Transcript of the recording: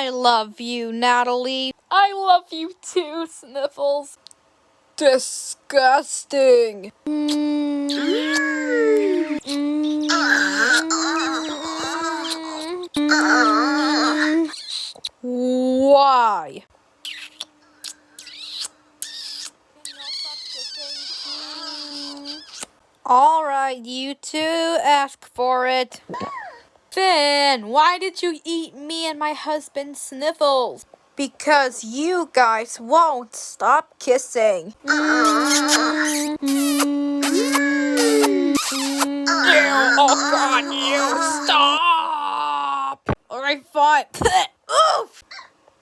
I love you, Natalie. I love you too, Sniffles. Disgusting. Why? Alright, you two, ask for it. Finn, why did you eat me and my husband Sniffles? Because you guys won't stop kissing. Ew, oh God, you stop! Alright, fine.